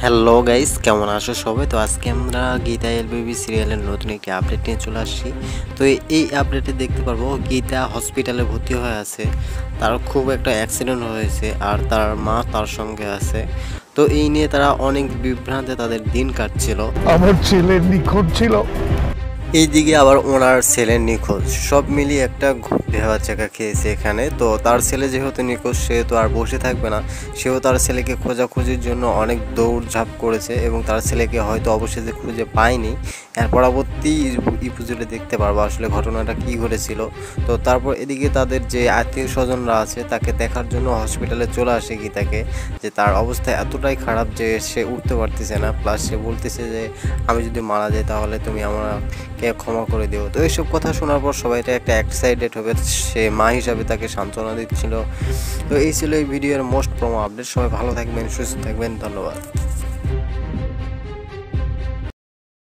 Hello guys, কেমন আছো সবাই? তো আজকে আমরা গীতা এলবিবি সিরিয়ালের নতুন একটি আপডেট নিয়ে চলে আসছি। তো এই আপডেটে দেখতে পারবো গীতা হসপিটালে ভর্তি হয়ে আছে। তার খুব একটা অ্যাক্সিডেন্ট হয়েছে আর তার মা তার সঙ্গে আছে। তো এই নিয়ে তারা অনেক বিভ্রান্তে তাদের দিন কাটছিল। আমার ছেলে নিখোঁজ ছিল। এইদিকে আবার ওনার ছেলে নিখোঁজ, সব মিলিয়ে একটা ভেবা চাকা খেয়েছে এখানে। তো তার ছেলে যেহেতু নিখোঁজ, সে তো আর বসে থাকবে না, সেও তার ছেলেকে খোঁজাখুঁজির জন্য অনেক দৌড়ঝাঁপ করেছে এবং তার ছেলেকে হয়তো অবশেষে খুঁজে পায়নি। এর পরবর্তী এপিসোডে দেখতে পারবো আসলে ঘটনাটা কী ঘটেছিল। তো তারপর এদিকে তাদের যে আত্মীয় স্বজনরা আছে তাকে দেখার জন্য হসপিটালে চলে আসে গীতাকে, যে তার অবস্থা এতটাই খারাপ যে সে উঠতে পারতেছে না, প্লাস সে বলতেছে যে আমি যদি মারা যাই তাহলে তুমি আমাকে ক্ষমা করে দিও। তো এইসব কথা শোনার পর সবাই একটা এক্সাইটেড হবে, সে মা হিসাবে তাকে সান্ত্বনা দিচ্ছিল। তো এই ছিল এই ভিডিওর মোস্ট প্রোমো আপডেট। সবাই ভালো থাকবেন, সুস্থ থাকবেন, ধন্যবাদ।